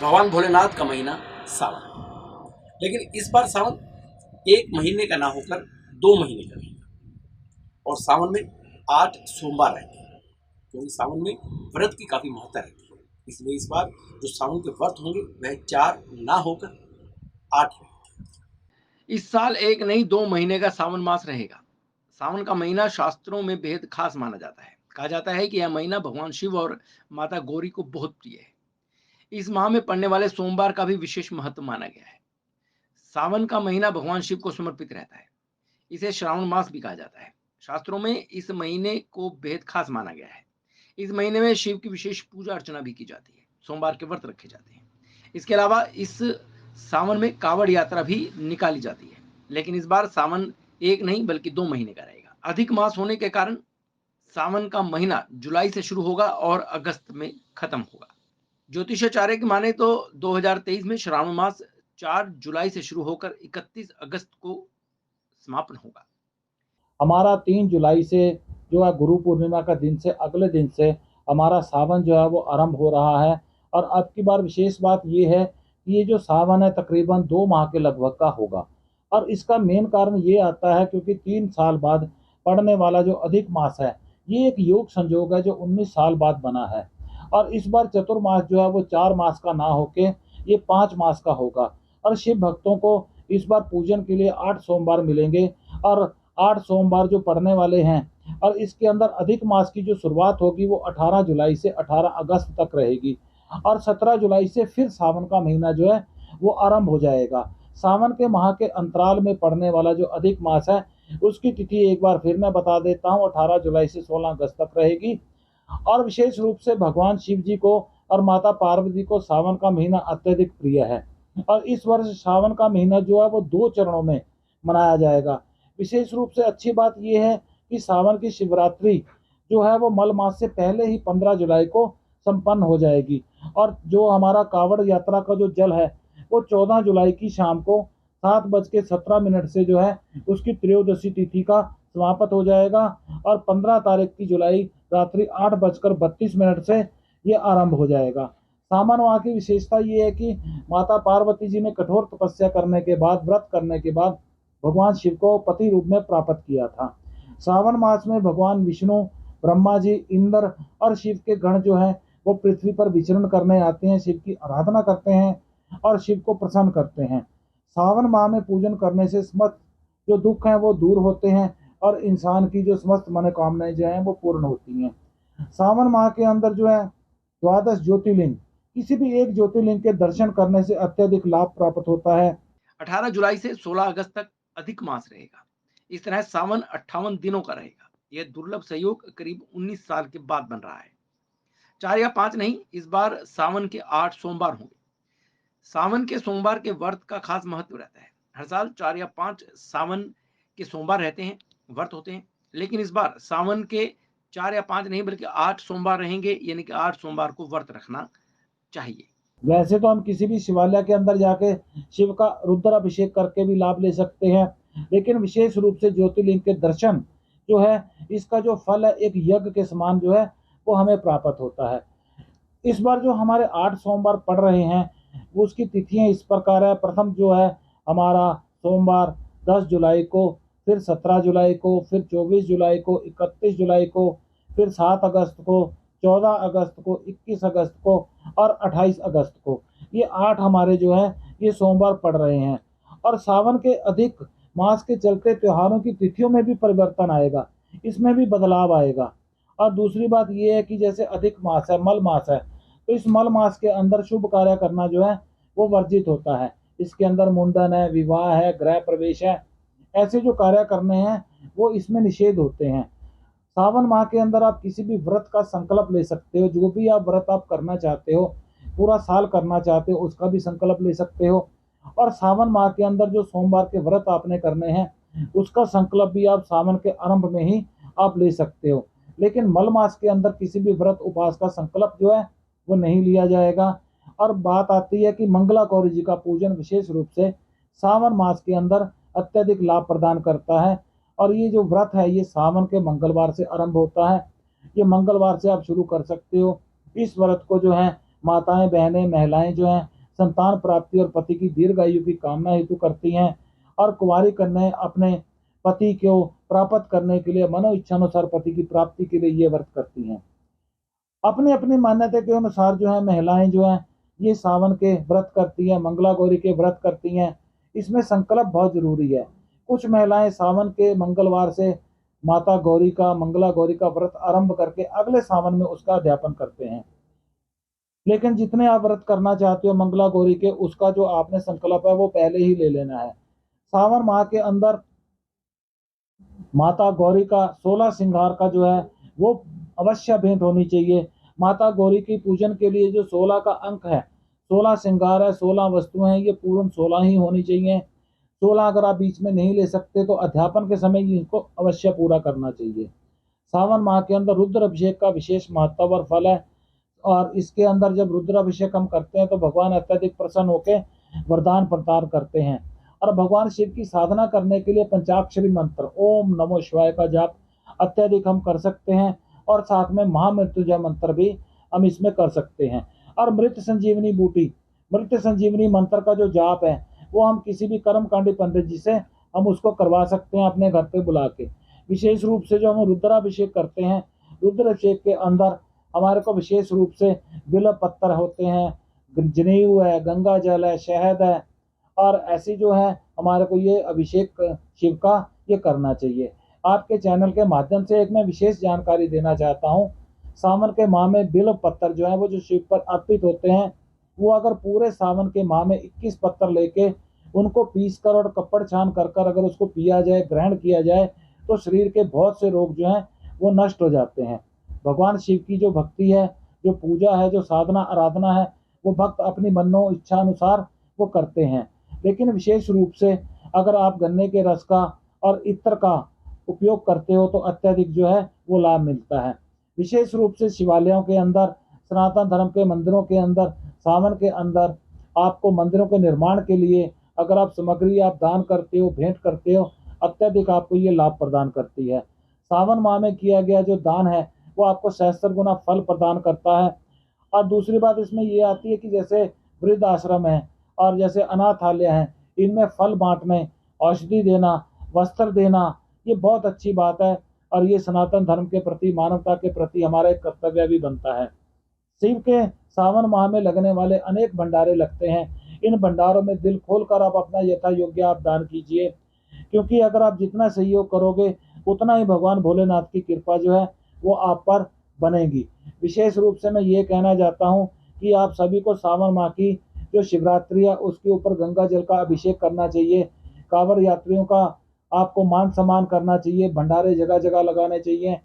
भगवान भोलेनाथ का महीना सावन, लेकिन इस बार सावन 1 महीने का ना होकर 2 महीने का रहेगा और सावन में 8 सोमवार रहते हैं, क्योंकि सावन में व्रत की काफी महत्ता रहती है। इसलिए इस बार जो सावन के व्रत होंगे वह 4 ना होकर 8 रहेंगे। इस साल 1 नहीं 2 महीने का सावन मास रहेगा। सावन का महीना शास्त्रों में बेहद खास माना जाता है। कहा जाता है कि यह महीना भगवान शिव और माता गौरी को बहुत प्रिय है। इस माह में पड़ने वाले सोमवार का भी विशेष महत्व माना गया है। सावन का महीना भगवान शिव को समर्पित रहता है। इसे श्रावण मास भी कहा जाता है। शास्त्रों में इस महीने को बेहद खास माना गया है। इस महीने में शिव की विशेष पूजा अर्चना भी की जाती है। सोमवार के व्रत रखे जाते हैं। इसके अलावा इस सावन में कावड़ यात्रा भी निकाली जाती है, लेकिन इस बार सावन 1 नहीं बल्कि 2 महीने का रहेगा। अधिक मास होने के कारण सावन का महीना जुलाई से शुरू होगा और अगस्त में खत्म होगा। ज्योतिषाचार्य की माने तो 2023 में श्रावण मास 4 जुलाई से शुरू होकर 31 अगस्त को समापन होगा। हमारा 3 जुलाई से जो है गुरु पूर्णिमा का दिन से अगले दिन से हमारा सावन जो है वो आरंभ हो रहा है। और अब की बार विशेष बात ये है कि ये जो सावन है तकरीबन 2 माह के लगभग का होगा। और इसका मेन कारण ये आता है क्योंकि 3 साल बाद पड़ने वाला जो अधिक मास है ये एक योग संयोग है जो 19 साल बाद बना है। और इस बार चतुर्मास जो है वो 4 मास का ना होके ये 5 मास का होगा। और शिव भक्तों को इस बार पूजन के लिए 8 सोमवार मिलेंगे और 8 सोमवार जो पड़ने वाले हैं। और इसके अंदर अधिक मास की जो शुरुआत होगी वो 18 जुलाई से 18 अगस्त तक रहेगी और 17 जुलाई से फिर सावन का महीना जो है वो आरंभ हो जाएगा। सावन के माह के अंतराल में पड़ने वाला जो अधिक मास है उसकी तिथि एक बार फिर मैं बता देता हूँ, 18 जुलाई से 16 अगस्त तक रहेगी। और विशेष रूप से भगवान शिव जी को और माता पार्वती को सावन का महीना अत्यधिक प्रिय है। और इस वर्ष सावन का महीना जो है वो 2 चरणों में मनाया जाएगा। विशेष रूप से अच्छी बात यह है कि सावन की शिवरात्रि जो है वो मल मास से पहले ही 15 जुलाई को संपन्न हो जाएगी। और जो हमारा कावड़ यात्रा का जो जल है वो 14 जुलाई की शाम को 7:17 से जो है उसकी त्रयोदशी तिथि का समाप्त हो जाएगा और 15 तारीख की जुलाई रात्रि 8:32 से ये आरंभ हो जाएगा। सावन माह की विशेषता ये है कि माता पार्वती जी ने कठोर तपस्या करने के बाद व्रत करने के बाद भगवान शिव को पति रूप में प्राप्त किया था। सावन मास में भगवान विष्णु, ब्रह्मा जी, इंद्र और शिव के गण जो है वो पृथ्वी पर विचरण करने आते हैं, शिव की आराधना करते हैं और शिव को प्रसन्न करते हैं। सावन माह में पूजन करने से समस्त जो दुख हैं वो दूर होते हैं और इंसान की जो समस्त मनोकामनाएं जो हैं वो पूर्ण होती हैं। सावन माह के अंदर जो है 12 ज्योतिर्लिंग, किसी भी एक ज्योतिर्लिंग के दर्शन करने से अत्यधिक लाभ प्राप्त होता है। 18 जुलाई से 16 अगस्त तक अधिक मास रहेगा। इस तरह सावन 58 दिनों का रहेगा। यह दुर्लभ संयोग करीब 19 साल के बाद बन रहा है। 4 या 5 नहीं, इस बार सावन के 8 सोमवार होंगे। सावन के सोमवार के व्रत का खास महत्व रहता है। हर साल 4 या 5 सावन के सोमवार रहते हैं, व्रत होते हैं, लेकिन इस बार सावन के 4 या 5 नहीं बल्कि 8 सोमवार रहेंगे, यानी कि 8 सोमवार को व्रत रखना चाहिए। वैसे तो हम किसी भी शिवालय के अंदर जाके शिव का रुद्र अभिषेक करके भी लाभ ले सकते हैं, लेकिन विशेष रूप से ज्योतिर्लिंग के दर्शन जो है इसका जो फल है एक यज्ञ के समान जो है वो हमें प्राप्त होता है। इस बार जो हमारे 8 सोमवार पड़ रहे हैं उसकी तिथियां इस प्रकार है। प्रथम जो है हमारा सोमवार 10 जुलाई को, फिर 17 जुलाई को, फिर 24 जुलाई को, 31 जुलाई को, फिर 7 अगस्त को, 14 अगस्त को, 21 अगस्त को और 28 अगस्त को। ये 8 हमारे जो है ये सोमवार पड़ रहे हैं। और सावन के अधिक मास के चलते त्योहारों की तिथियों में भी परिवर्तन आएगा, इसमें भी बदलाव आएगा। और दूसरी बात ये है कि जैसे अधिक मास है, मल मास है, तो इस मल मास के अंदर शुभ कार्य करना जो है वो वर्जित होता है। इसके अंदर मुंडन है, विवाह है, गृह प्रवेश है, ऐसे जो कार्य करने हैं वो इसमें निषेध होते हैं। सावन माह के अंदर आप किसी भी व्रत का संकल्प ले सकते हो। जो भी आप व्रत आप करना चाहते हो, पूरा साल करना चाहते हो, उसका भी संकल्प ले सकते हो। और सावन माह के अंदर जो सोमवार के व्रत आपने करने हैं उसका संकल्प भी आप सावन के आरंभ में ही आप ले सकते हो। लेकिन मल मास के अंदर किसी भी व्रत उपवास का संकल्प जो है वो नहीं लिया जाएगा। और बात आती है कि मंगला गौरी जी का पूजन विशेष रूप से सावन मास के अंदर अत्यधिक लाभ प्रदान करता है। और ये जो व्रत है ये सावन के मंगलवार से आरंभ होता है। ये मंगलवार से आप शुरू कर सकते हो। इस व्रत को जो है माताएं, बहनें, महिलाएं जो हैं संतान प्राप्ति और पति की दीर्घायु की कामना हेतु करती हैं। और कुंवारी कन्याएं अपने पति को प्राप्त करने के लिए, मनो इच्छानुसार पति की प्राप्ति के लिए ये व्रत करती हैं। अपनी अपनी मान्यता के अनुसार जो है महिलाएं जो है ये सावन के व्रत करती हैं, मंगला गौरी के व्रत करती हैं। इसमें संकल्प बहुत जरूरी है। कुछ महिलाएं सावन के मंगलवार से माता गौरी का, मंगला गौरी का व्रत आरंभ करके अगले सावन में उसका अध्यापन करते हैं। लेकिन जितने आप व्रत करना चाहते हो मंगला गौरी के, उसका जो आपने संकल्प है वो पहले ही ले लेना है। सावन माह के अंदर माता गौरी का 16 श्रृंगार का जो है वो अवश्य भेंट होनी चाहिए। माता गौरी की पूजन के लिए जो 16 का अंक है, 16 श्रृंगार है, 16 वस्तुएं हैं, ये पूर्ण 16 ही होनी चाहिए। 16 अगर आप बीच में नहीं ले सकते तो अध्यापन के समय इनको अवश्य पूरा करना चाहिए। सावन माह के अंदर रुद्र अभिषेक का विशेष महत्व और फल है। और इसके अंदर जब रुद्राभिषेक हम करते हैं तो भगवान अत्यधिक प्रसन्न होकर वरदान प्रदान करते हैं। और भगवान शिव की साधना करने के लिए पंचाक्षरी मंत्र ओम नमो शिवाय का जाप अत्यधिक हम कर सकते हैं। और साथ में महामृत्युंजय मंत्र भी हम इसमें कर सकते हैं। और मृत संजीवनी बूटी, मृत संजीवनी मंत्र का जो जाप है वो हम किसी भी कर्मकांडी पंडित जी से हम उसको करवा सकते हैं अपने घर पे बुला के। विशेष रूप से जो हम रुद्राभिषेक करते हैं, रुद्राभिषेक के अंदर हमारे को विशेष रूप से बिल्व पत्थर होते हैं, जनेऊ है, गंगा जल है, शहद है, और ऐसी जो है हमारे को ये अभिषेक शिव का ये करना चाहिए। आपके चैनल के माध्यम से एक मैं विशेष जानकारी देना चाहता हूँ। सावन के माह में बिल्व पत्थर जो है वो जो शिव पर अर्पित होते हैं, वो अगर पूरे सावन के माह में 21 पत्थर लेके उनको पीस कर और कपड़ छान कर अगर उसको पिया जाए, ग्रहण किया जाए, तो शरीर के बहुत से रोग जो हैं वो नष्ट हो जाते हैं। भगवान शिव की जो भक्ति है, जो पूजा है, जो साधना आराधना है, वो भक्त अपनी मनो इच्छा अनुसार वो करते हैं। लेकिन विशेष रूप से अगर आप गन्ने के रस का और इत्र का उपयोग करते हो तो अत्यधिक जो है वो लाभ मिलता है। विशेष रूप से शिवालयों के अंदर, सनातन धर्म के मंदिरों के अंदर सावन के अंदर आपको मंदिरों के निर्माण के लिए अगर आप सामग्री आप दान करते हो, भेंट करते हो, अत्यधिक आपको ये लाभ प्रदान करती है। सावन माह में किया गया जो दान है वो आपको सहस्त्र गुना फल प्रदान करता है। और दूसरी बात इसमें ये आती है कि जैसे वृद्ध आश्रम है और जैसे अनाथालय हैं, इनमें फल बांटने, औषधि देना, वस्त्र देना, ये बहुत अच्छी बात है। और ये सनातन धर्म के प्रति, मानवता के प्रति हमारा एक कर्तव्य भी बनता है। शिव के सावन माह में लगने वाले अनेक भंडारे लगते हैं। इन भंडारों में दिल खोलकर आप अपना यथा योग्य आप दान कीजिए, क्योंकि अगर आप जितना सहयोग करोगे उतना ही भगवान भोलेनाथ की कृपा जो है वो आप पर बनेगी। विशेष रूप से मैं ये कहना चाहता हूँ कि आप सभी को सावन माह की जो शिवरात्रि है उसके ऊपर गंगा जल का अभिषेक करना चाहिए। कांवड़ यात्रियों का आपको मान सम्मान करना चाहिए, भंडारे जगह जगह लगाने चाहिए।